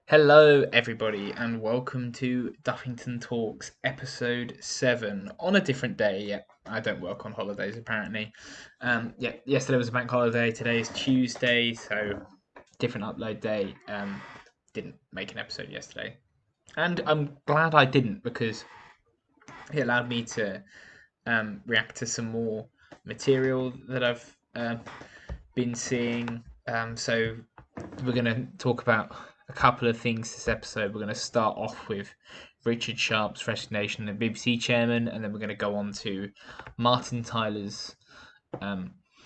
Hello, everybody, and welcome to Duffington Talks, episode 7. On a different day, yeah, I don't work on holidays apparently. Yesterday was a bank holiday, today is Tuesday, so different upload day. Didn't make an episode yesterday. And I'm glad I didn't because it allowed me to react to some more material that I've been seeing. So we're going to talk about a couple of things this episode. We're going to start off with Richard Sharp's resignation as BBC chairman, and then we're going to go on to Martin Tyler's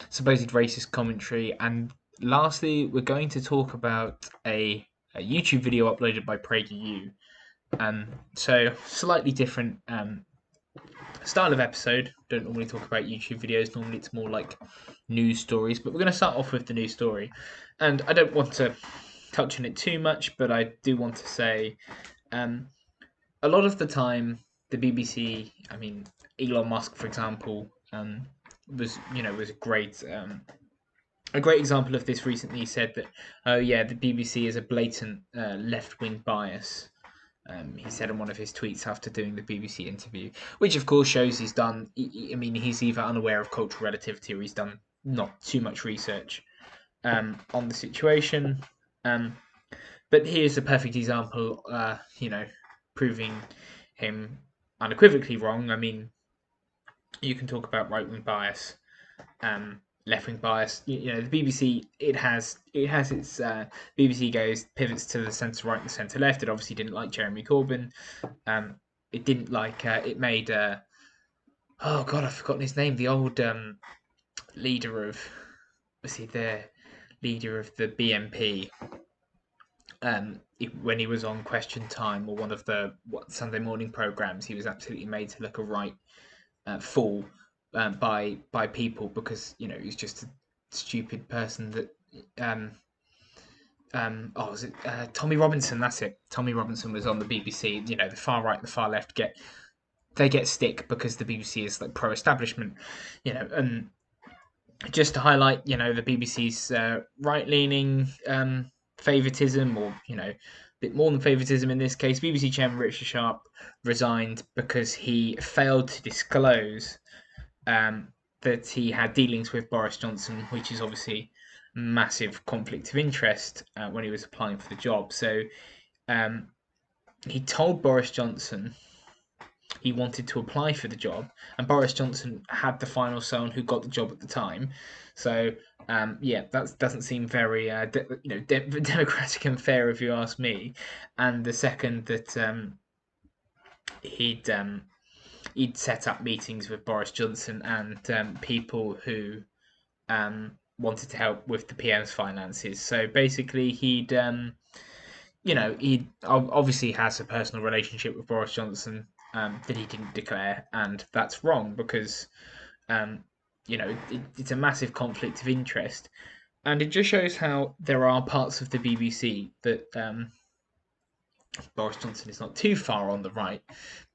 supposed racist commentary, and lastly, we're going to talk about a YouTube video uploaded by PragerU. So slightly different style of episode. Don't normally talk about YouTube videos. Normally it's more like news stories, but we're going to start off with the news story. And I don't want to touch on it too much, but I do want to say a lot of the time the BBC, I mean Elon Musk for example, was a great example of this recently. He said that, oh yeah, the BBC is a blatant left-wing bias. He said in one of his tweets after doing the BBC interview, which of course shows he's done. I mean, he's either unaware of cultural relativity or he's done not too much research on the situation. But here's a perfect example, proving him unequivocally wrong. I mean, you can talk about right wing bias, left wing bias. The BBC it has its BBC goes pivots to the centre right and the centre left. It obviously didn't like Jeremy Corbyn. It didn't like it made oh god, I've forgotten his name. The old leader of the leader of the BNP. When he was on Question Time or one of the Sunday morning programs, he was absolutely made to look a right fool by people because he's just a stupid person that was it Tommy Robinson? That's it. Tommy Robinson was on the BBC. The far right, the far left get stick because the BBC is like pro-establishment. And just to highlight, the BBC's right-leaning favoritism, or a bit more than favoritism in this case. BBC chairman Richard Sharp resigned because he failed to disclose that he had dealings with Boris Johnson, which is obviously massive conflict of interest when he was applying for the job. So he told Boris Johnson he wanted to apply for the job, and Boris Johnson had the final say on who got the job at the time. So that doesn't seem very democratic and fair, if you ask me. And the second that he'd set up meetings with Boris Johnson and people who wanted to help with the PM's finances. So basically, he obviously has a personal relationship with Boris Johnson that he didn't declare, and that's wrong because it's a massive conflict of interest, and it just shows how there are parts of the BBC that Boris Johnson is not too far on the right,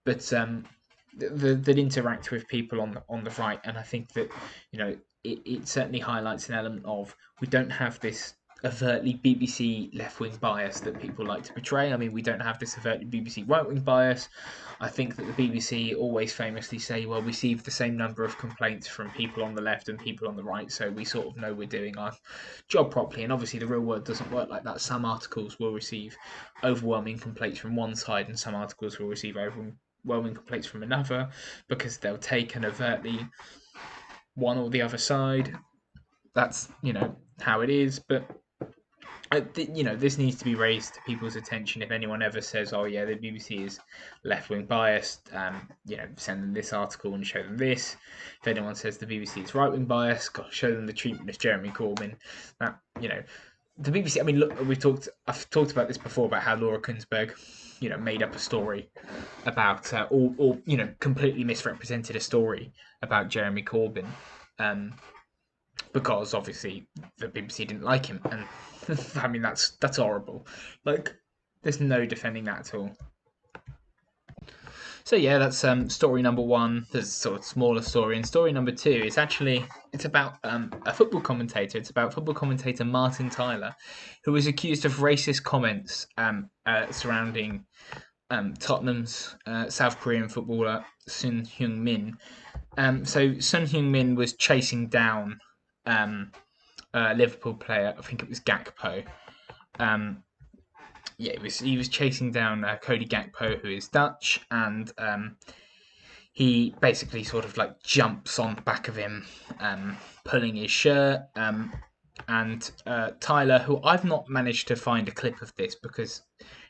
but that interact with people on the right, and I think that it certainly highlights an element of we don't have this overtly BBC left-wing bias that people like to portray. I mean, we don't have this overtly BBC right-wing bias. I think that the BBC always famously say, well, we receive the same number of complaints from people on the left and people on the right, so we sort of know we're doing our job properly. And obviously the real world doesn't work like that. Some articles will receive overwhelming complaints from one side and some articles will receive overwhelming complaints from another because they'll take an overtly one or the other side. That's, how it is, but this needs to be raised to people's attention. If anyone ever says, "Oh yeah, the BBC is left-wing biased," send them this article and show them this. If anyone says the BBC is right-wing biased, show them the treatment of Jeremy Corbyn. That the BBC. I mean, look, I've talked about this before about how Laura Kuenssberg, made up a story about or completely misrepresented a story about Jeremy Corbyn. Because obviously the BBC didn't like him, and I mean that's horrible. Like, there's no defending that at all. So yeah, that's story number one. There's sort of smaller story, and story number two is actually it's about a football commentator. It's about football commentator Martin Tyler, who was accused of racist comments surrounding Tottenham's South Korean footballer Son Heung-min. So Son Heung-min was chasing down a Liverpool player. I think it was Gakpo. He was chasing down Cody Gakpo, who is Dutch, and he basically sort of like jumps on the back of him, pulling his shirt. And Tyler, who I've not managed to find a clip of this because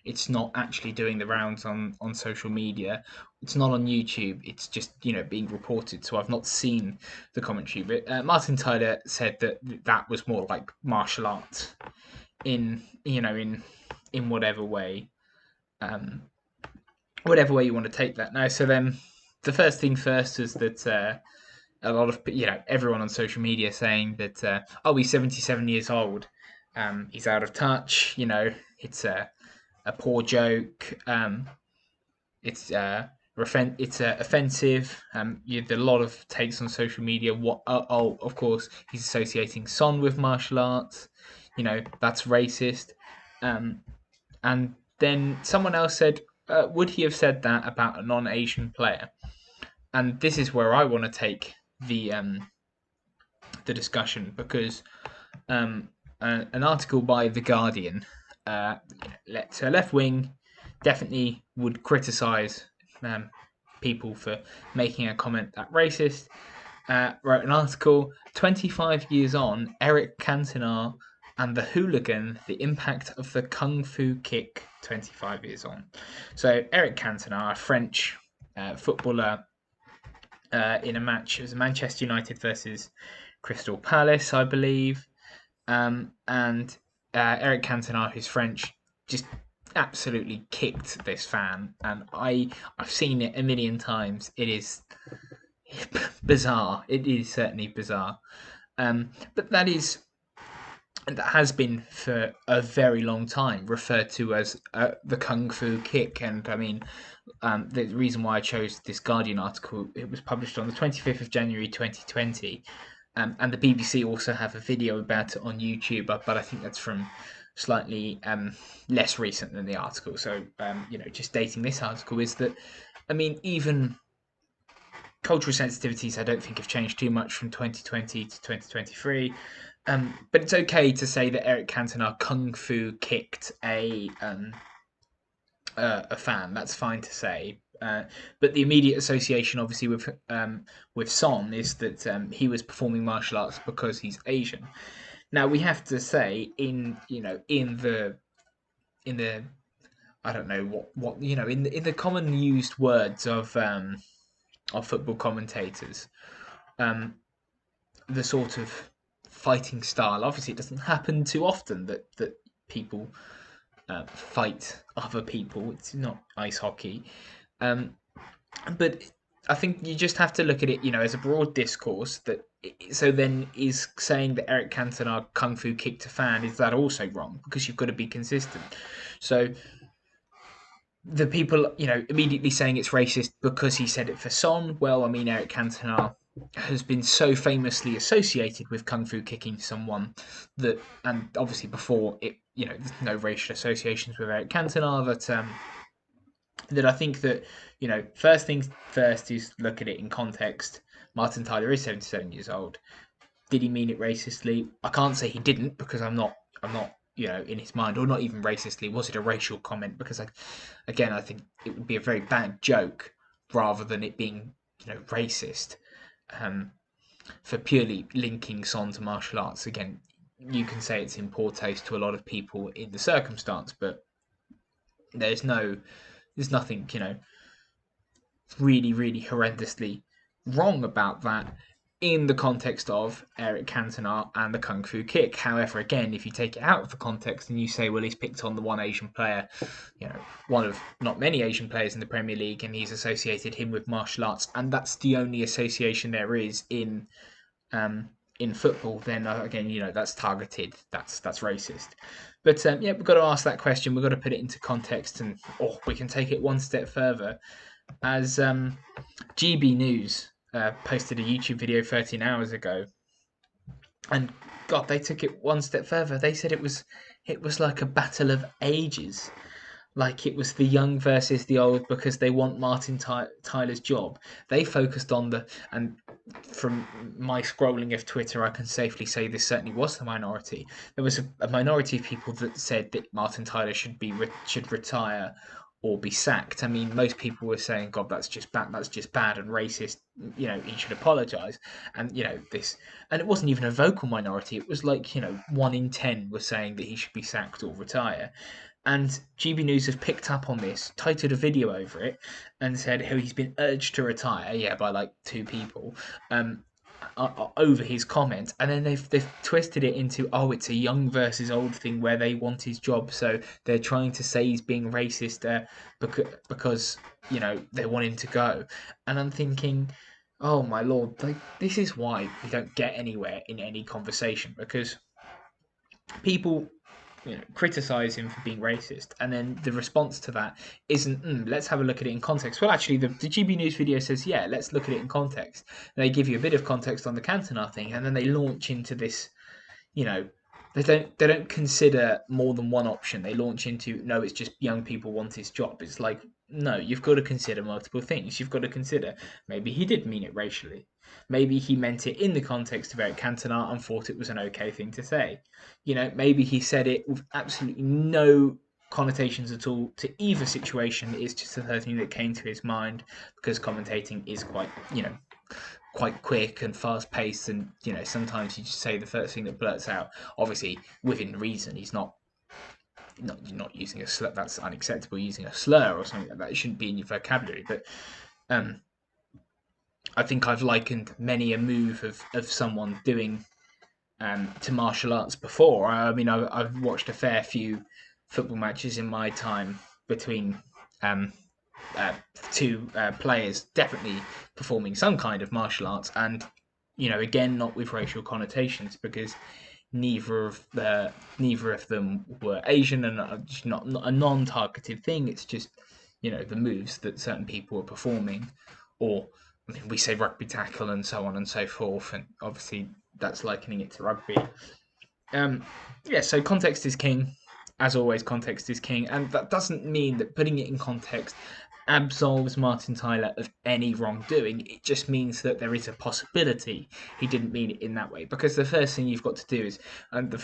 it's not actually doing the rounds on social media. It's not on YouTube. It's just being reported. So I've not seen the commentary. But Martin Tyler said that was more like martial arts in whatever way, whatever way you want to take that. Now, so then the first thing first is that a lot of everyone on social media saying that he's 77 years old, he's out of touch. It's a poor joke. It's offensive. You had a lot of takes on social media. Of course, he's associating Son with martial arts. That's racist. And then someone else said, would he have said that about a non-Asian player? And this is where I want to take the discussion, because an article by The Guardian, left wing, definitely would criticise people for making a comment that racist. Wrote an article, 25 years on, Eric Cantona and the hooligan, the impact of the kung fu kick 25 years on. So Eric Cantona, a French footballer, in a match, it was Manchester United versus Crystal Palace, I believe. And Eric Cantona, who's French, just absolutely kicked this fan. And I've seen it a million times. It is bizarre. It is certainly bizarre. But that has been for a very long time referred to as the kung fu kick. And I mean, the reason why I chose this Guardian article, it was published on the 25th of January 2020. And the BBC also have a video about it on YouTube, but I think that's from slightly less recent than the article. So, just dating this article is that, I mean, even cultural sensitivities I don't think have changed too much from 2020 to 2023. But it's okay to say that Eric Cantona kung fu kicked a fan. That's fine to say. But the immediate association, obviously, with Son is that he was performing martial arts because he's Asian. Now we have to say in the I don't know what in the common used words of football commentators, the sort of fighting style. Obviously, it doesn't happen too often that people fight other people. It's not ice hockey. But I think you just have to look at it, as a broad discourse. So then, is saying that Eric Cantona kung fu kicked a fan, is that also wrong? Because you've got to be consistent. So the people, immediately saying it's racist because he said it for Son. Well, I mean, Eric Cantona has been so famously associated with kung fu kicking someone that, and obviously before it, there's no racial associations with Eric Cantona, that I think that, first things first is look at it in context. Martin Tyler is 77 years old. Did he mean it racistly? I can't say he didn't, because I'm not, in his mind, or not even racistly. Was it a racial comment? Because, again, I think it would be a very bad joke rather than it being, racist. For purely linking Son to martial arts, again, you can say it's in poor taste to a lot of people in the circumstance, but there's nothing, really, really horrendously wrong about that in the context of Eric Cantona and the Kung Fu Kick. However, again, if you take it out of the context and you say, well, he's picked on the one Asian player, one of not many Asian players in the Premier League, and he's associated him with martial arts, and that's the only association there is in football, then again, that's targeted, that's racist. But we've got to ask that question. We've got to put it into context, and we can take it one step further. as GB News posted a YouTube video 13 hours ago, and God, they took it one step further. They said it was like a battle of ages, like it was the young versus the old because they want Martin Tyler's job. They focused on and from my scrolling of Twitter, I can safely say this certainly was the minority. There was a minority of people that said that Martin Tyler should retire or be sacked. I mean, most people were saying, "God, that's just bad. That's just bad and racist. You know, he should apologise." And and it wasn't even a vocal minority. It was like 1 in 10 was saying that he should be sacked or retire. And GB News have picked up on this, titled a video over it, and said how he's been urged to retire, by like 2 people, over his comment. And then they've twisted it into, oh, it's a young versus old thing where they want his job, so they're trying to say he's being racist because they want him to go. And I'm thinking, oh my lord, like this is why we don't get anywhere in any conversation, because people criticize him for being racist, and then the response to that isn't let's have a look at it in context. Well, actually, the GB News video says, yeah, let's look at it in context. And they give you a bit of context on the Cantona thing, and then they launch into this. They don't consider more than one option. They launch into, no, it's just young people want his job. It's like, no, you've got to consider multiple things. You've got to consider maybe he did mean it racially. Maybe he meant it in the context of Eric Cantona and thought it was an okay thing to say. Maybe he said it with absolutely no connotations at all to either situation. It's just the thing that came to his mind, because commentating is quite quick and fast paced, and sometimes you just say the first thing that blurts out, obviously within reason. He's not using a slur. That's unacceptable, using a slur or something like that. It shouldn't be in your vocabulary. But I think I've likened many a move of someone doing to martial arts before. I mean, I've watched a fair few football matches in my time between two players definitely performing some kind of martial arts, and again, not with racial connotations, because neither of them were Asian, and not a non-targeted thing. It's just the moves that certain people are performing, or we say rugby tackle and so on and so forth, and obviously that's likening it to rugby. So context is king. As always, context is king, and that doesn't mean that putting it in context absolves Martin Tyler of any wrongdoing. It just means that there is a possibility he didn't mean it in that way. Because the first thing you've got to do is, the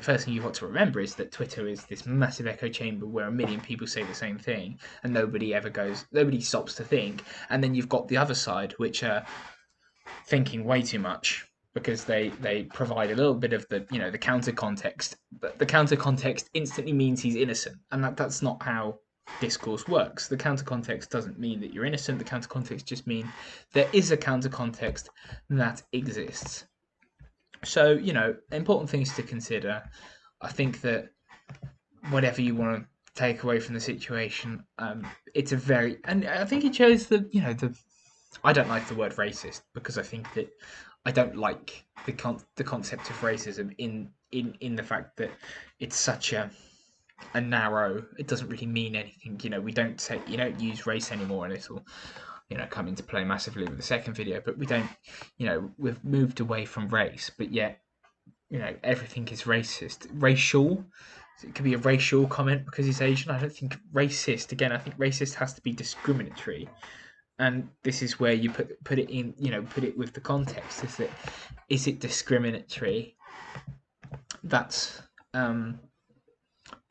first thing you've got to remember is that Twitter is this massive echo chamber where a million people say the same thing, and nobody stops to think. And then you've got the other side, which are thinking way too much, because they provide a little bit of the counter context, but the counter context instantly means he's innocent, and that's not how discourse works. The counter context doesn't mean that you're innocent. The counter context just means there is a counter context that exists. So important things to consider. I think that whatever you want to take away from the situation, it's and I think he chose I don't like the word racist, because I think that I don't like the concept of racism in the fact that it's such a narrow. It doesn't really mean anything. We don't use race anymore, and it'll come into play massively with the second video. But we don't. We've moved away from race, but yet everything is racist, racial. It could be a racial comment because he's Asian. I don't think racist. Again, I think racist has to be discriminatory. And this is where you put it in, put it with the context. Is it discriminatory? That's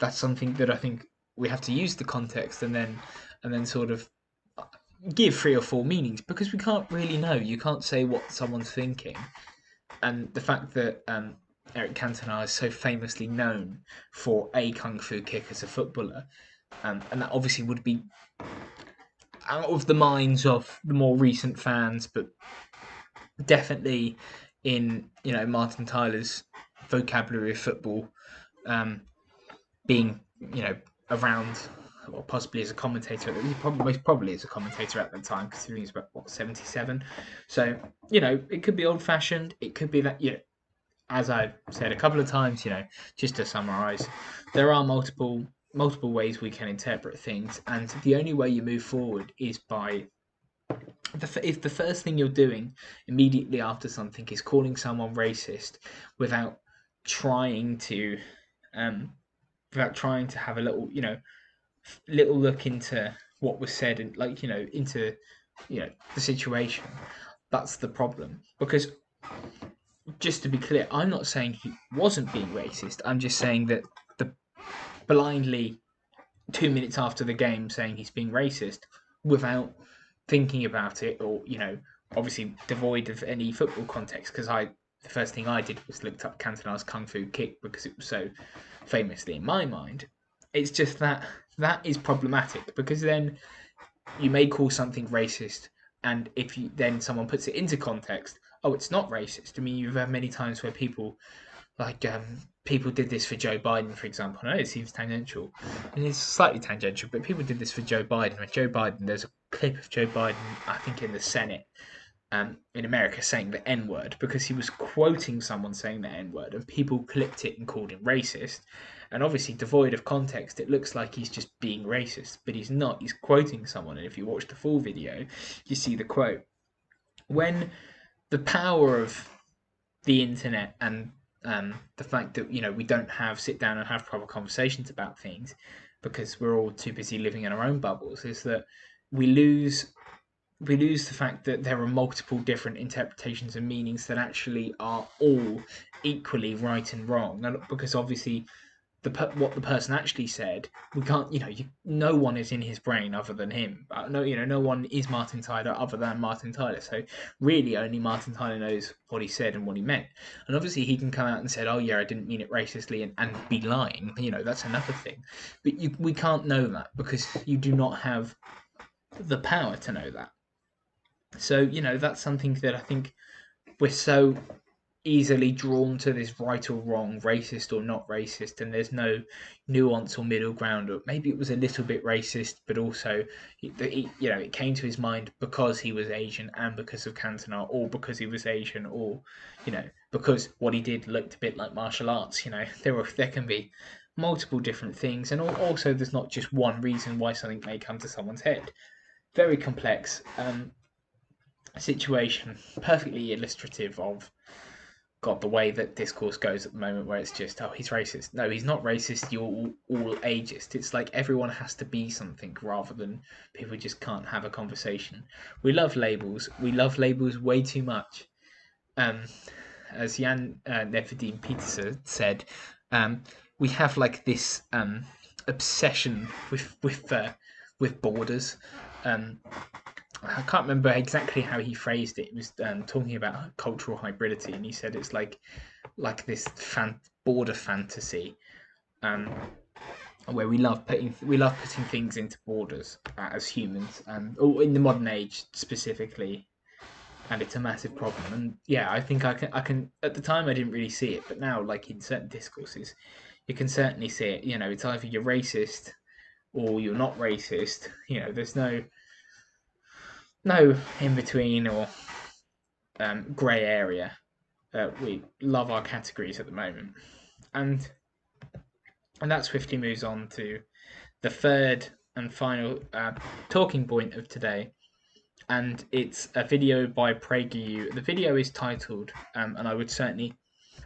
something that I think we have to use the context and then sort of give 3 or 4 meanings, because we can't really know. You can't say what someone's thinking. And the fact that Eric Cantona is so famously known for a kung fu kick as a footballer, and that obviously would be out of the minds of the more recent fans, but definitely in Martin Tyler's vocabulary of football, being around, or possibly as a commentator, most probably as a commentator at that time, considering he's about 77. So it could be old fashioned. It could be that as I've said a couple of times, just to summarise, there are multiple multiple ways we can interpret things, and the only way you move forward is by if the first thing you're doing immediately after something is calling someone racist without trying to um, have a little little look into what was said and into the situation, that's the problem. Because just to be clear, I'm not saying he wasn't being racist. I'm just saying that the blindly 2 minutes after the game saying he's being racist without thinking about it, or obviously devoid of any football context, because the first thing I did was looked up Cantona's kung fu kick because it was so famously in my mind. It's just that is problematic, because then you may call something racist, and if then someone puts it into context, oh, it's not racist. I mean, you've had many times where people people did this for Joe Biden, for example. I know it seems tangential, and it's slightly tangential, but people did this for Joe Biden. When Joe Biden, there's a clip of Joe Biden, I think, in the Senate, in America, saying the N word because he was quoting someone saying the N word, and people clipped it and called him racist. And obviously, devoid of context, it looks like he's just being racist, but he's not. He's quoting someone, and if you watch the full video, you see the quote. When the power of the internet and the fact that we don't sit down and have proper conversations about things because we're all too busy living in our own bubbles, is that we lose the fact that there are multiple different interpretations and meanings that actually are all equally right and wrong. And because obviously what the person actually said, we can't, no one is in his brain other than him. No one is Martin Tyler other than Martin Tyler. So really, only Martin Tyler knows what he said and what he meant. And obviously, he can come out and say, "Oh yeah, I didn't mean it racistly," and be lying. That's another thing. But we can't know that because you do not have the power to know that. So that's something that I think we're so easily drawn to, this right or wrong, racist or not racist, and there's no nuance or middle ground. Or maybe it was a little bit racist, but also it came to his mind because he was Asian and because of Cantona, or because he was Asian, or because what he did looked a bit like martial arts. There can be multiple different things, and also there's not just one reason why something may come to someone's head. Very complex situation, perfectly illustrative of the way that discourse goes at the moment, where it's just, oh, he's racist. No, he's not racist. You're all ageist. It's like everyone has to be something rather than people just can't have a conversation. We love labels. We love labels way too much. As Jan Neferdim Peterson said, we have like this obsession with borders. I can't remember exactly how he phrased it. He was talking about cultural hybridity, and he said it's like this border fantasy, where we love putting things into borders as humans, or in the modern age specifically, and it's a massive problem. And yeah, I think I can. At the time, I didn't really see it, but now, like in certain discourses, you can certainly see it. It's either you're racist or you're not racist. There's no in between or grey area. We love our categories at the moment, and that swiftly moves on to the third and final talking point of today, and it's a video by PragerU. The video is titled, and I would certainly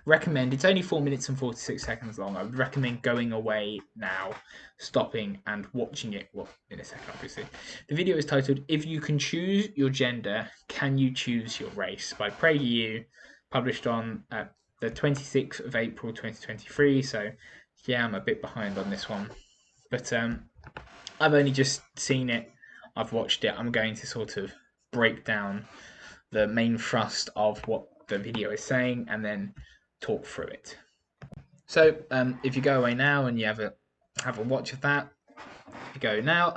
recommend, it's only 4 minutes and 46 seconds long. I would recommend going away now, stopping and watching it. Well, in a second, obviously. The video is titled, "If You Can Choose Your Gender, Can You Choose Your Race?" by PragerU, published on the 26th of April 2023. So yeah, I'm a bit behind on this one, but I've only just seen it. I've watched it. I'm going to sort of break down the main thrust of what the video is saying and then talk through it. So if you go away now and you have a watch of that, you go now,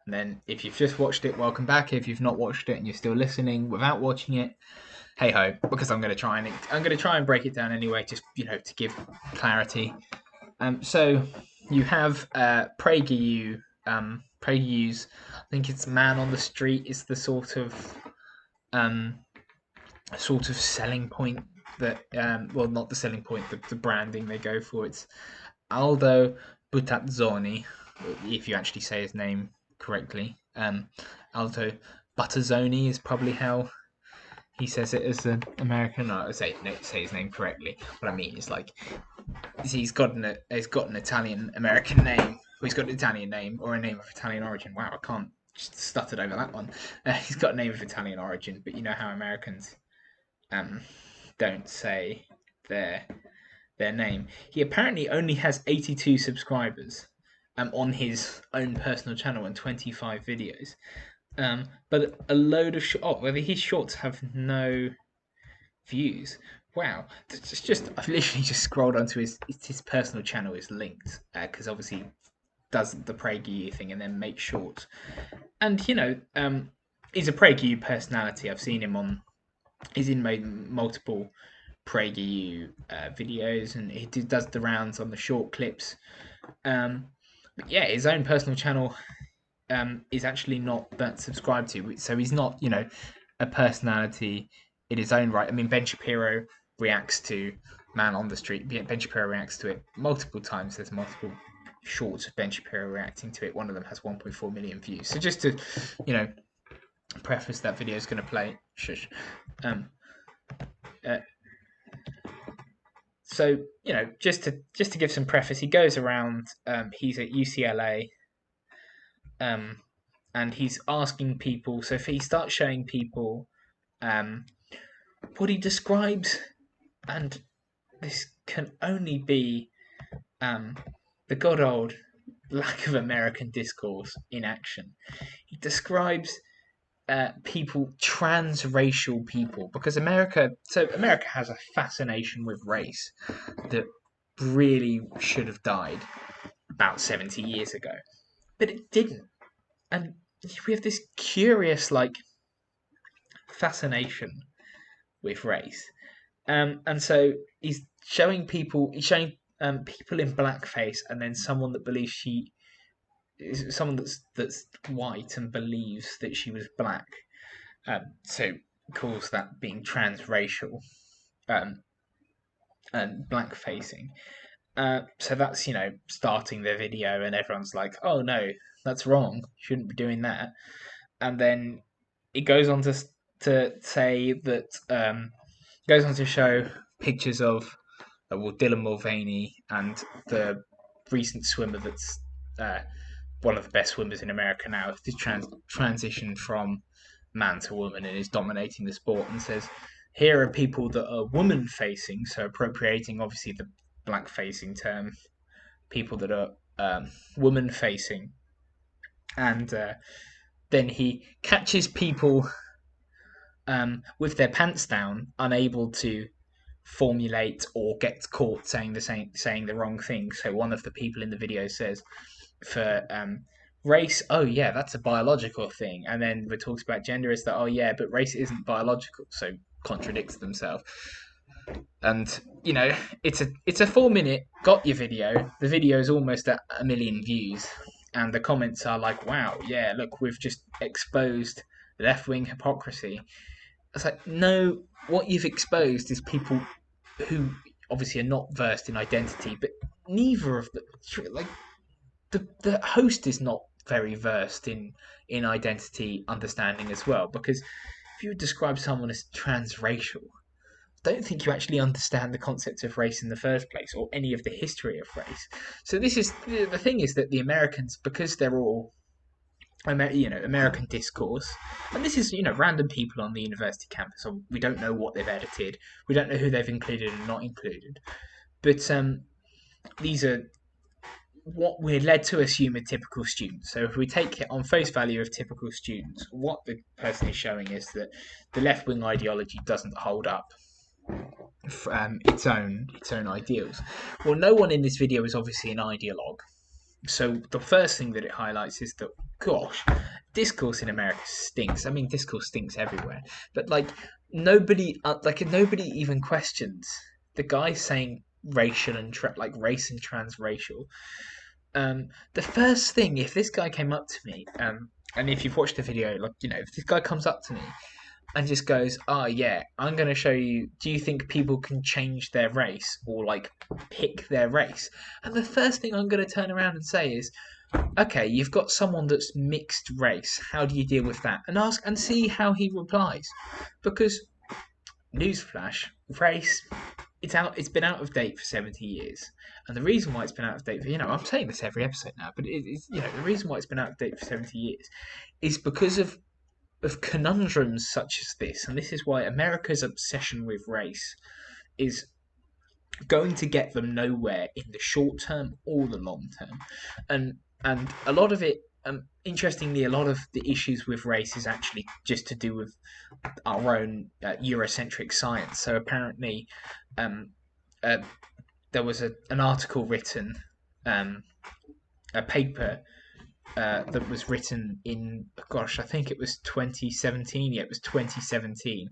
and then if you've just watched it, welcome back. If you've not watched it and you're still listening without watching it, hey ho, because I'm going to try and break it down anyway, just to give clarity. So you have PragerU. PragerU's, I think it's Man on the Street is the sort of selling point that well, not the selling point, the branding they go for. It's Aldo Butazzoni, if you actually say his name correctly. Alto Butazzoni is probably how he says it as an American. I say his name correctly. What I mean is like he's got an Italian American name. Or he's got an Italian name or a name of Italian origin. Wow, I can't just stuttered over that one. He's got a name of Italian origin, but you know how Americans don't say their name. He apparently only has 82 subscribers on his own personal channel and 25 videos. But a load of his shorts have no views. Wow, it's just I've literally just scrolled onto his personal channel is linked because obviously does the PragerU thing and then makes shorts. And you know, he's a PragerU personality. I've seen him on. He's in multiple PragerU videos, and he does the rounds on the short clips. But yeah, his own personal channel is actually not that subscribed to, so he's not, you know, a personality in his own right. I mean, Ben Shapiro reacts to Man on the Street. Ben Shapiro reacts to it multiple times. There's multiple shorts of Ben Shapiro reacting to it. One of them has 1.4 million views. So just to, you know, preface that video is going to play. Shush. So you know, just to give some preface, he goes around. He's at UCLA, and he's asking people. So if he starts showing people, what he describes, and this can only be, the good old lack of American discourse in action. He describes people, transracial people, because America has a fascination with race that really should have died about 70 years ago, but it didn't. And we have this curious, like, fascination with race. And so he's showing people in blackface, and then someone that believes she is someone that's white and believes that she was black. So calls that being transracial, and blackfacing. So that's, you know, starting the video, and everyone's like, "Oh no, that's wrong. Shouldn't be doing that." And then it goes on to say that goes on to show pictures of Dylan Mulvaney and the recent swimmer that's one of the best swimmers in America now, to transition from man to woman and is dominating the sport, and says, here are people that are woman facing, so appropriating obviously the black facing term, people that are woman facing. And then he catches people with their pants down, unable to formulate or get caught saying the wrong thing. So one of the people in the video says, for race, oh yeah, that's a biological thing, and then it talks about gender as that, oh yeah, but race isn't biological, so contradicts themselves. And you know, it's a 4-minute got your video. The video is almost at 1 million views, and the comments are like, wow, yeah, look, we've just exposed left-wing hypocrisy. It's like, no, what you've exposed is people who obviously are not versed in identity, but neither of them, like, the host is not very versed in identity understanding as well, because if you would describe someone as transracial, I don't think you actually understand the concept of race in the first place, or any of the history of race. So this is the thing, is that the Americans, because they're all American discourse, and this is, you know, random people on the university campus, so we don't know what they've edited, we don't know who they've included and not included, but these are what we're led to assume are typical students. So if we take it on face value of typical students, what the person is showing is that the left-wing ideology doesn't hold up its own ideals. Well, no one in this video is obviously an ideologue. So the first thing that it highlights is that, gosh, discourse in America stinks. I mean, discourse stinks everywhere, but like nobody even questions the guy saying racial and race and transracial. The first thing, if this guy came up to me, and if you've watched the video, like, you know, if this guy comes up to me, and just goes, "Oh yeah, I'm going to show you. Do you think people can change their race or like pick their race?" And the first thing I'm going to turn around and say is, "Okay, you've got someone that's mixed race. How do you deal with that?" And ask and see how he replies, because newsflash, race. It's out. It's been out of date for 70 years, and the reason why it's been out of date, I'm saying this every episode now, but it's the reason why it's been out of date for 70 years is because of conundrums such as this, and this is why America's obsession with race is going to get them nowhere in the short term or the long term, and a lot of it. Interestingly, a lot of the issues with race is actually just to do with our own Eurocentric science. So apparently, um, uh, there was an article written, a paper that was written in, gosh, I think it was 2017. Yeah, it was 2017,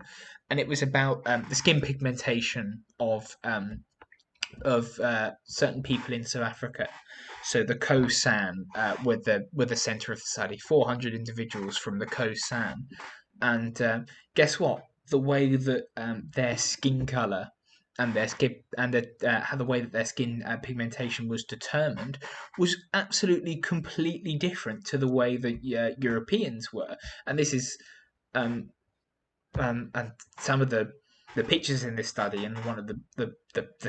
and it was about the skin pigmentation of certain people in South Africa. So the Khoisan were the centre of the study. 400 individuals from the Khoisan, and guess what? The way that their skin color and their skin and how the way that their skin pigmentation was determined was absolutely completely different to the way that Europeans were. And this is and some of the pictures in this study, and one of the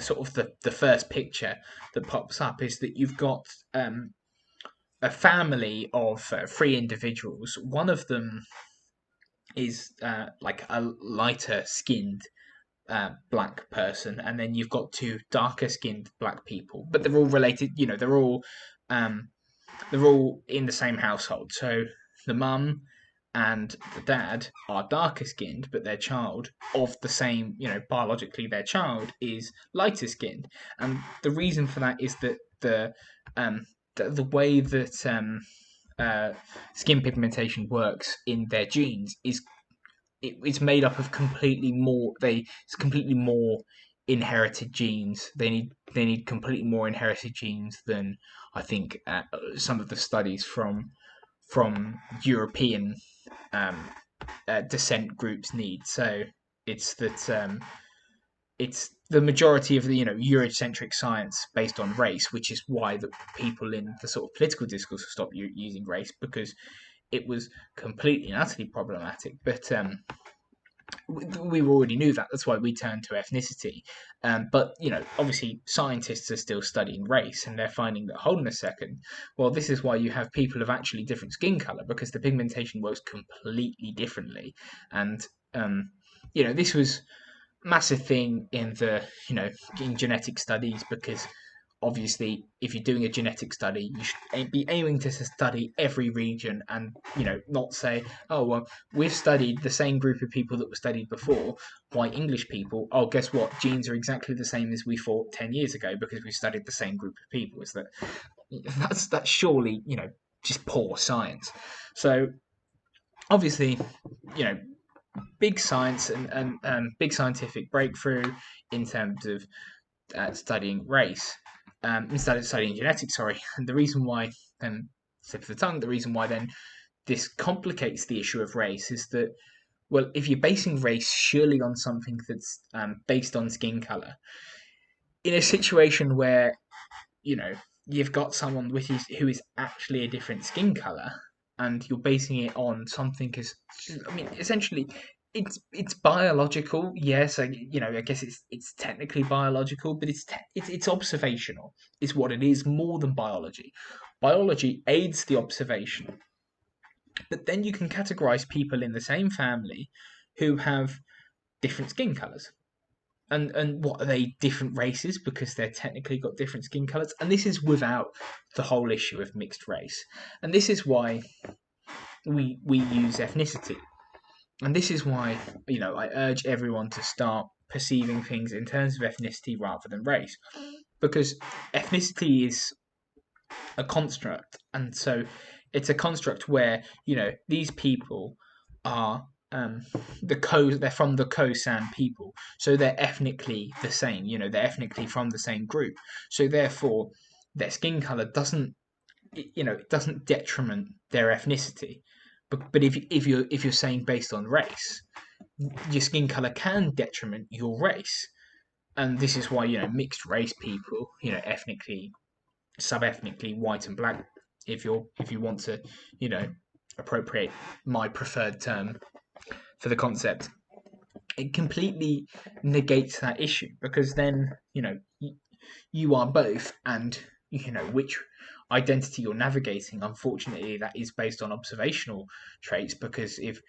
sort of the first picture that pops up is that you've got a family of three individuals. One of them is like a lighter skinned black person, and then you've got two darker skinned black people, but they're all related. Um, they're all in the same household. So the mum and the dad are darker skinned, but their child of the same, biologically their child is lighter skinned, and the reason for that is that the way that skin pigmentation works in their genes is it's made up of completely more inherited genes. They need completely more inherited genes than I think some of the studies from European um, descent groups need. So it's that it's the majority of the Eurocentric science based on race, which is why the people in the sort of political discourse have stopped using race, because it was completely and utterly problematic. But we already knew that. That's why we turned to ethnicity. But obviously, scientists are still studying race, and they're finding that, hold on a second, well, this is why you have people of actually different skin color, because the pigmentation works completely differently. And this was a massive thing in in genetic studies, because obviously, if you're doing a genetic study, you should be aiming to study every region, and not say, oh well, we've studied the same group of people that were studied before, white English people. Oh, guess what? Genes are exactly the same as we thought 10 years ago because we studied the same group of people. Is that's surely just poor science? So obviously, you know, big science and big scientific breakthrough in terms of studying race, instead of studying genetics, sorry. And the reason why, slip of the tongue, the reason why then this complicates the issue of race is that, well, if you're basing race surely on something that's based on skin color, in a situation where, you know, you've got someone who is actually a different skin color, and you're basing it on something as, I mean, essentially, it's biological. Yes, I guess it's technically biological, but it's observational. Is what it is, more than biology. Biology aids the observation, but then you can categorize people in the same family who have different skin colors. And what are they, different races because they're technically got different skin colors? And this is without the whole issue of mixed race. And this is why we use ethnicity. And this is why, I urge everyone to start perceiving things in terms of ethnicity rather than race. Because ethnicity is a construct. And so it's a construct where, these people are they're from the Khoisan people, so they're ethnically the same. They're ethnically from the same group, so therefore their skin color doesn't, it doesn't detriment their ethnicity. But if you're saying based on race, your skin color can detriment your race. And this is why, mixed race people, ethnically, sub-ethnically white and black, if you want to, you know, appropriate my preferred term for the concept, it completely negates that issue, because then, you are both, and which identity you're navigating, unfortunately that is based on observational traits, because if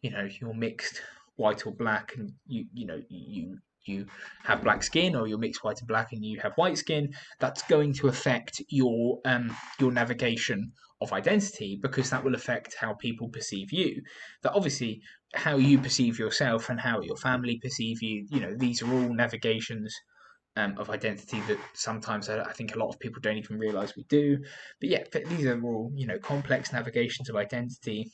you're mixed white or black, and you have black skin, or you're mixed white and black and you have white skin, that's going to affect your navigation of identity, because that will affect how people perceive you. That obviously, how you perceive yourself and how your family perceive you, these are all navigations of identity that sometimes I think a lot of people don't even realize we do. But yeah, these are all complex navigations of identity,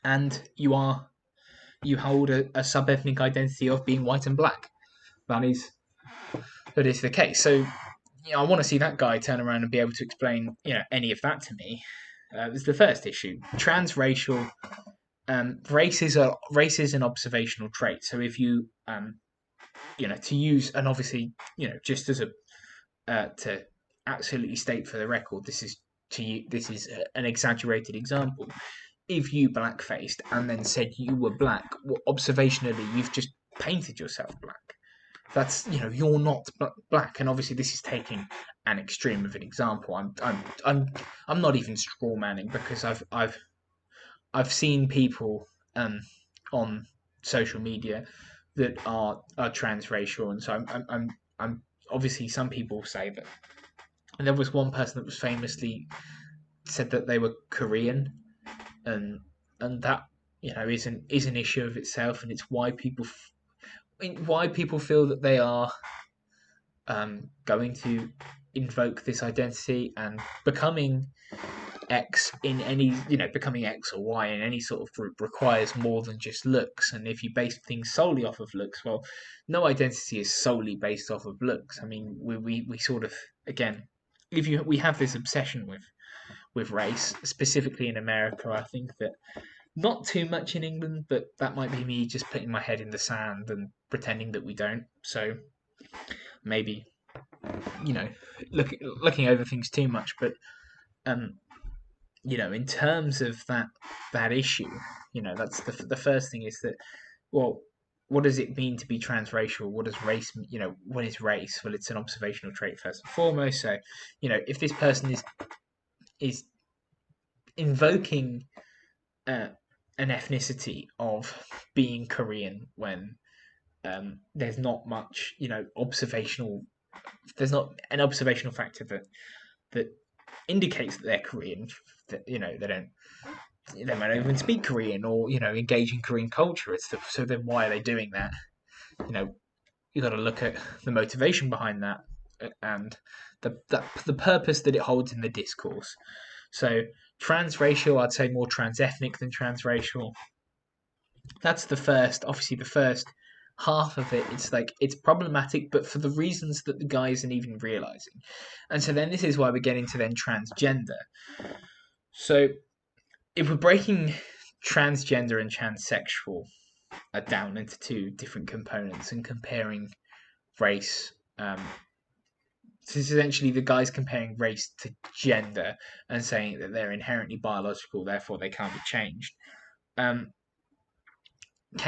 and you hold a sub-ethnic identity of being white and black. That is the case. So I want to see that guy turn around and be able to explain any of that to me. This is the first issue. Transracial race is an observational trait. So if you to use, and obviously just as a to absolutely state for the record, this is an exaggerated example. If you blackfaced and then said you were black, well, observationally you've just painted yourself black. That's you're not black, and obviously this is taking an extreme of an example. I'm not even straw manning, because I've seen people on social media that are transracial, and so I'm obviously, some people say that. And there was one person that was famously said that they were Korean, and that is an issue of itself, and it's why people feel that they are going to invoke this identity, and becoming X in any becoming X or Y in any sort of group requires more than just looks. And if you base things solely off of looks, well, no identity is solely based off of looks. I mean, we sort of, again, we have this obsession with race, specifically in America. I think that not too much in England, but that might be me just putting my head in the sand and pretending that we don't. So maybe looking over things too much. But in terms of that issue, that's the first thing, is that, well, what does it mean to be transracial? What does race, what is race? Well, it's an observational trait first and foremost. So, if this person is invoking an ethnicity of being Korean when there's not much, observational. There's not an observational factor that indicates that they're Korean. That they might not even speak Korean, or engage in Korean culture. So then why are they doing that? You got to look at the motivation behind that, and the purpose that it holds in the discourse. So transracial, I'd say more transethnic than transracial. That's obviously the first half of it. It's problematic, but for the reasons that the guy isn't even realizing. And so then this is why we get into then transgender. So if we're breaking transgender and transsexual down into two different components and comparing race, so essentially the guy's comparing race to gender and saying that they're inherently biological, therefore they can't be changed. Can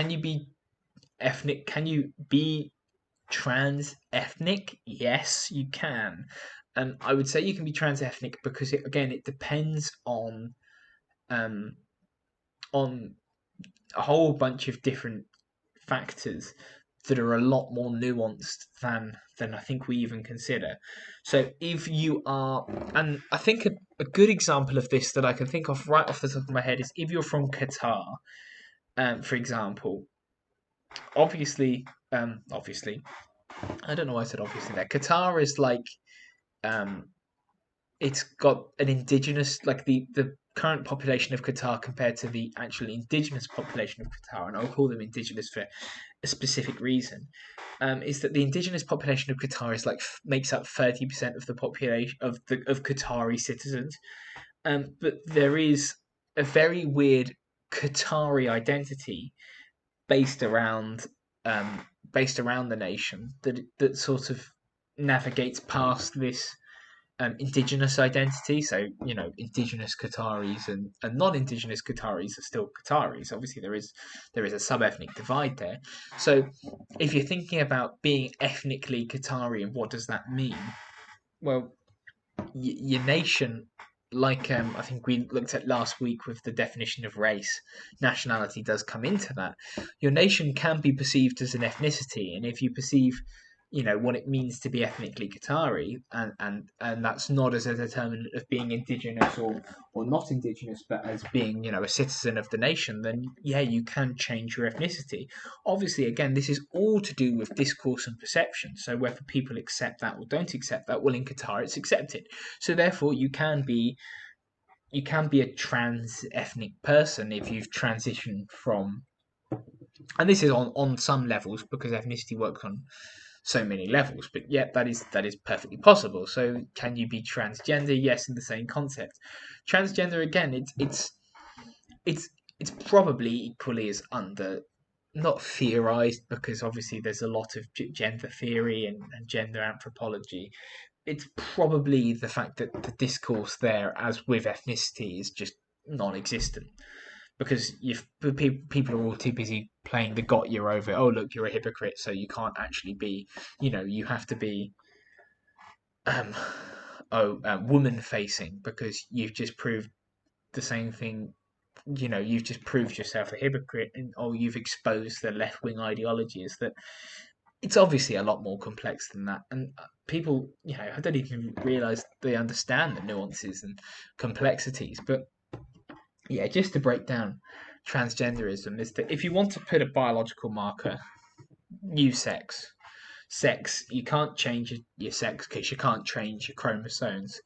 you be ethnic? Can you be trans-ethnic? Yes, you can. And I would say you can be trans-ethnic because it depends on a whole bunch of different factors that are a lot more nuanced than I think we even consider. So if you are, and I think a good example of this that I can think of right off the top of my head is if you're from Qatar, for example. Obviously, I don't know why I said obviously there. Qatar is it's got an indigenous, the current population of Qatar compared to the actual indigenous population of Qatar, and I'll call them indigenous for a specific reason, is that the indigenous population of Qatar is makes up 30% of the population of Qatari citizens, but there is a very weird Qatari identity based around based around the nation that sort of navigates past this indigenous identity. So, indigenous Qataris and non-indigenous Qataris are still Qataris. Obviously, there is a sub-ethnic divide there. So, if you're thinking about being ethnically Qatari and what does that mean? Well, your nation, like I think we looked at last week with the definition of race, nationality does come into that. Your nation can be perceived as an ethnicity, and if you perceive, what it means to be ethnically Qatari, and that's not as a determinant of being indigenous or not indigenous, but as being, a citizen of the nation, then yeah, you can change your ethnicity. Obviously, again, this is all to do with discourse and perception. So whether people accept that or don't accept that, well, in Qatar, it's accepted. So therefore, you can be a trans ethnic person if you've transitioned from, and this is on some levels because ethnicity works on so many levels, but yeah, that is perfectly possible. So can you be transgender? Yes, in the same concept. Transgender, again, it's it's probably equally as under, not theorized, because obviously there's a lot of gender theory and gender anthropology. It's probably the fact that the discourse there, as with ethnicity, is just non-existent, because people are all too busy playing the got you over. Oh, look, you're a hypocrite, so you can't actually be. You have to be um woman facing, because you've just proved the same thing. You've just proved yourself a hypocrite, and you've exposed the left wing ideologies. That it's obviously a lot more complex than that, and people, I don't even realize they understand the nuances and complexities. But yeah, just to break down transgenderism, is that if you want to put a biological marker, use sex. Sex, you can't change your sex because you can't change your chromosomes.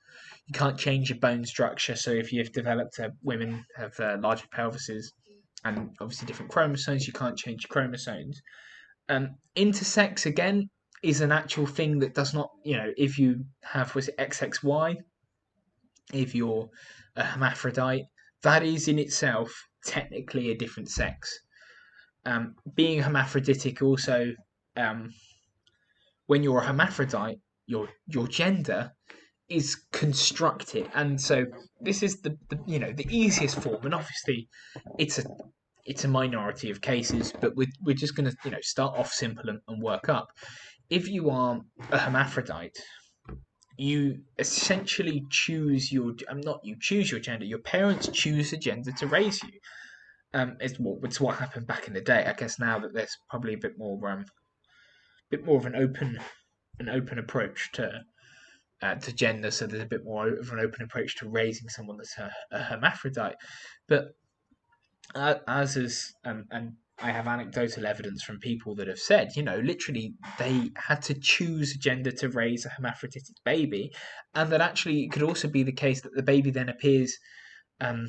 You can't change your bone structure. So if you've developed, women have larger pelvises and obviously different chromosomes, you can't change your chromosomes. Intersex, again, is an actual thing that does not, if you have, was it XXY, if you're a hermaphrodite, that is in itself technically a different sex. Being hermaphroditic also, um, when you're a hermaphrodite, your gender is constructed, and so this is the easiest form, and obviously it's a it's a minority of cases, but we're just going to start off simple and work up. If you are a hermaphrodite, you essentially choose your not you choose your gender. Your parents choose the gender to raise you. It's what happened back in the day. I guess now that there's probably a bit more of an open approach to gender, so there's a bit more of an open approach to raising someone that's a hermaphrodite. But as is, and I have anecdotal evidence from people that have said, literally they had to choose a gender to raise a hermaphroditic baby, and that actually it could also be the case that the baby then appears, um,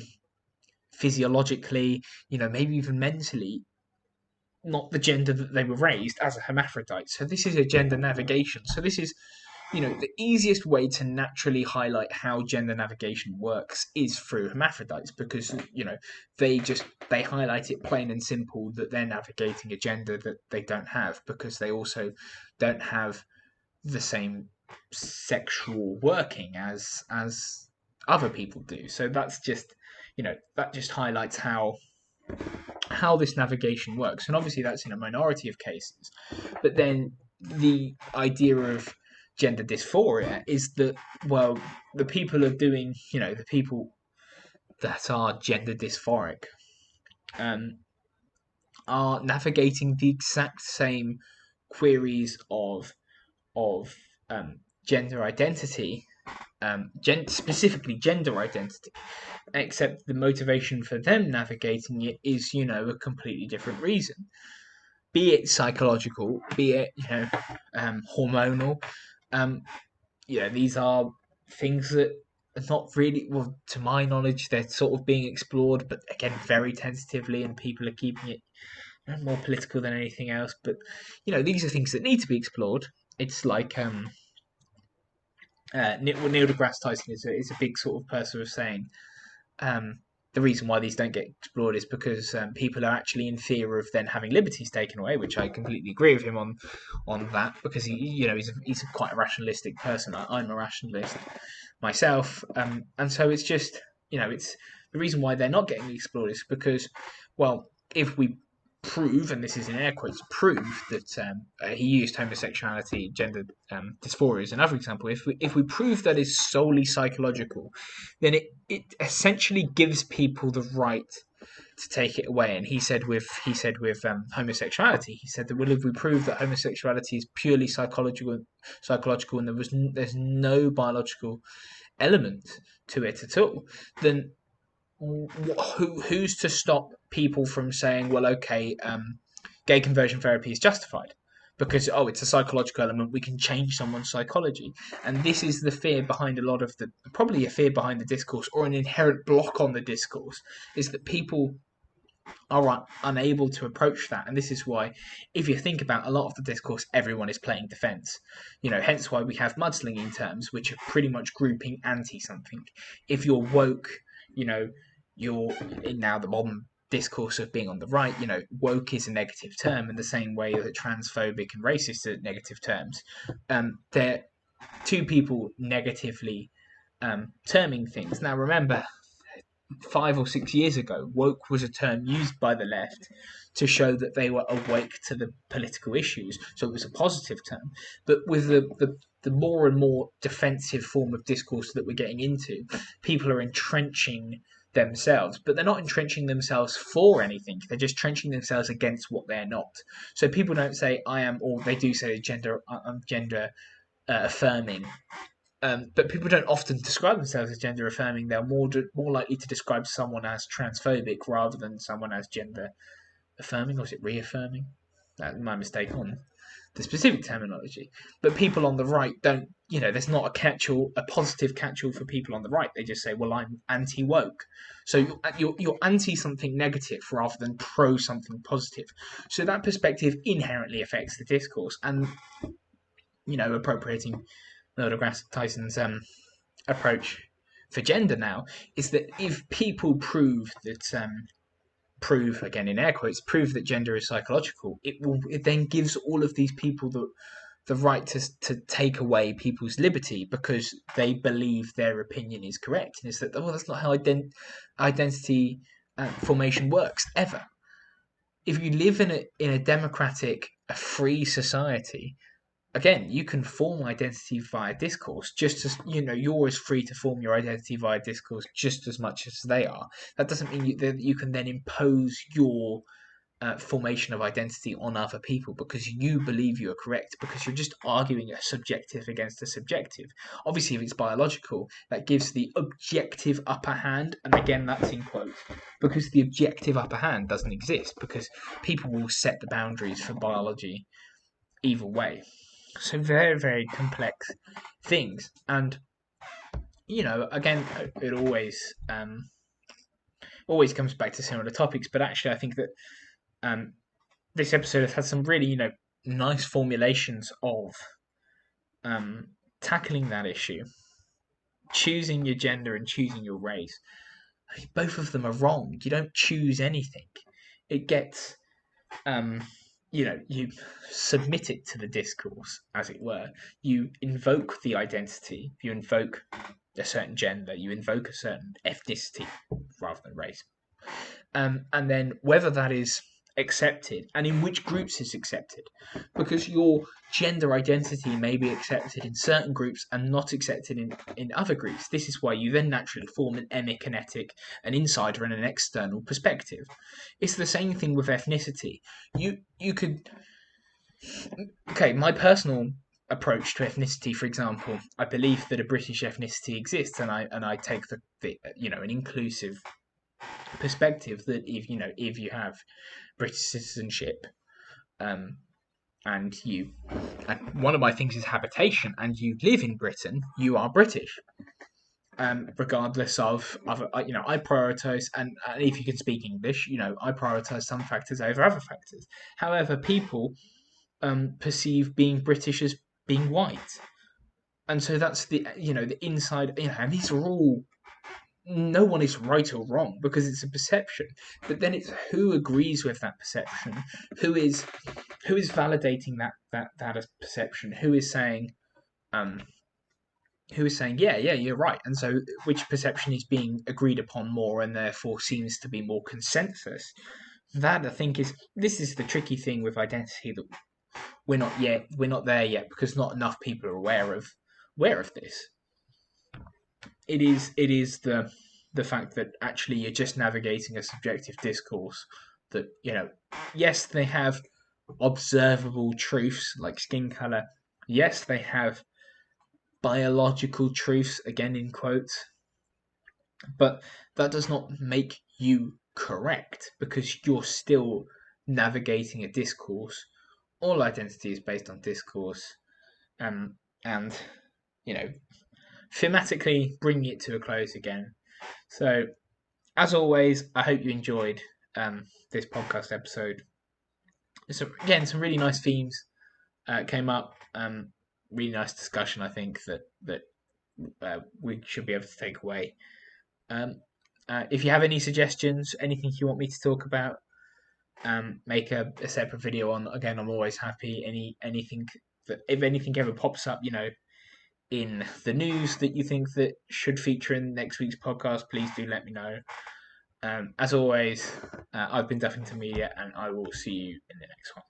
physiologically, maybe even mentally, not the gender that they were raised as a hermaphrodite. So this is a gender navigation. So this is, the easiest way to naturally highlight how gender navigation works is through hermaphrodites, because they highlight it plain and simple that they're navigating a gender that they don't have, because they also don't have the same sexual working as other people do. So that's just, that just highlights how this navigation works, and obviously that's in a minority of cases. But then the idea of gender dysphoria is that, well, the people are doing, the people that are gender dysphoric, um, are navigating the exact same queries of gender identity, specifically gender identity, except the motivation for them navigating it is, a completely different reason. Be it psychological, be it hormonal. These are things that are not really, well, to my knowledge, they're sort of being explored, but again, very tentatively, and people are keeping it more political than anything else. But these are things that need to be explored. It's like Neil deGrasse Tyson is a big sort of person of saying. the reason why these don't get explored is because people are actually in fear of then having liberties taken away, which I completely agree with him on that, because he's quite a rationalistic person. I'm a rationalist myself, and so it's just it's the reason why they're not getting explored is because, well, if we prove, and this is in air quotes, prove that he used homosexuality, gender dysphoria as another example. If we prove that is solely psychological, then it essentially gives people the right to take it away. And he said with homosexuality, he said that, well, if we prove that homosexuality is purely psychological, and there's no biological element to it at all, then who's to stop people from saying, well, okay, gay conversion therapy is justified because it's a psychological element, we can change someone's psychology. And this is the fear behind probably a fear behind the discourse, or an inherent block on the discourse, is that people are unable to approach that. And this is why, if you think about a lot of the discourse, everyone is playing defense. Hence why we have mudslinging terms, which are pretty much grouping anti something. If you're woke, you're in now the modern discourse of being on the right. Woke is a negative term in the same way that transphobic and racist are negative terms. They're two people negatively terming things. Now remember, 5 or 6 years ago, woke was a term used by the left to show that they were awake to the political issues, so it was a positive term. But with the more and more defensive form of discourse that we're getting into, people are entrenching themselves, but they're not entrenching themselves for anything. They're just entrenching themselves against what they're not. So people don't say I am, or they do say I'm gender affirming. But people don't often describe themselves as gender affirming. They're more likely to describe someone as transphobic rather than someone as gender affirming, or is it reaffirming? That's my mistake on the specific terminology. But people on the right don't, there's not a positive catch-all for people on the right. They just say, well, I'm anti-woke. So you're anti something negative rather than pro something positive. So that perspective inherently affects the discourse. And, appropriating Neil deGrasse Tyson's approach for gender now is that if people prove again in air quotes, prove that gender is psychological, it then gives all of these people the right to take away people's liberty because they believe their opinion is correct. And it's that, that's not how identity formation works ever. If you live in a democratic, a free society, again, you can form identity via discourse just as, you're as free to form your identity via discourse just as much as they are. That doesn't mean that you can then impose your formation of identity on other people because you believe you are correct, because you're just arguing a subjective against a subjective. Obviously, if it's biological, that gives the objective upper hand, and again, that's in quotes, because the objective upper hand doesn't exist, because people will set the boundaries for biology either way. So very, very complex things. And, again, it always comes back to similar topics. But actually, I think that this episode has had some really, nice formulations of tackling that issue. Choosing your gender and choosing your race. Both of them are wrong. You don't choose anything. It gets... you submit it to the discourse, as it were. You invoke the identity. You invoke a certain gender. You invoke a certain ethnicity rather than race. And then whether that is accepted and in which groups it's accepted, because your gender identity may be accepted in certain groups and not accepted in other groups. This is why you then naturally form an emikinetic, an insider and an external perspective. It's the same thing with ethnicity. You could, okay, my personal approach to ethnicity, for example, I believe that a British ethnicity exists, and I take the an inclusive perspective that if you have British citizenship, and one of my things is habitation, and you live in Britain, you are British, regardless of other. I prioritize, and if you can speak English, I prioritize some factors over other factors. However, people perceive being British as being white, and so that's the inside. And these are all no one is right or wrong because it's a perception. But then it's who agrees with that perception, who is validating that as perception, um who is saying yeah you're right, and so which perception is being agreed upon more and therefore seems to be more consensus. That, I think, is this is the tricky thing with identity, that we're not there yet because not enough people are aware of this. It is the fact that actually you're just navigating a subjective discourse, that yes, they have observable truths like skin color, yes, they have biological truths, again in quotes, but that does not make you correct because you're still navigating a discourse. All identity is based on discourse, and you know thematically bringing it to a close again. So, as always, I hope you enjoyed this podcast episode. So again, some really nice themes came up. Really nice discussion, I think, that we should be able to take away. If you have any suggestions, anything you want me to talk about, make a separate video on. Again, I'm always happy. Anything that, if anything ever pops up, in the news that you think that should feature in next week's podcast, please do let me know. As always, I've been Duffington Media, and I will see you in the next one.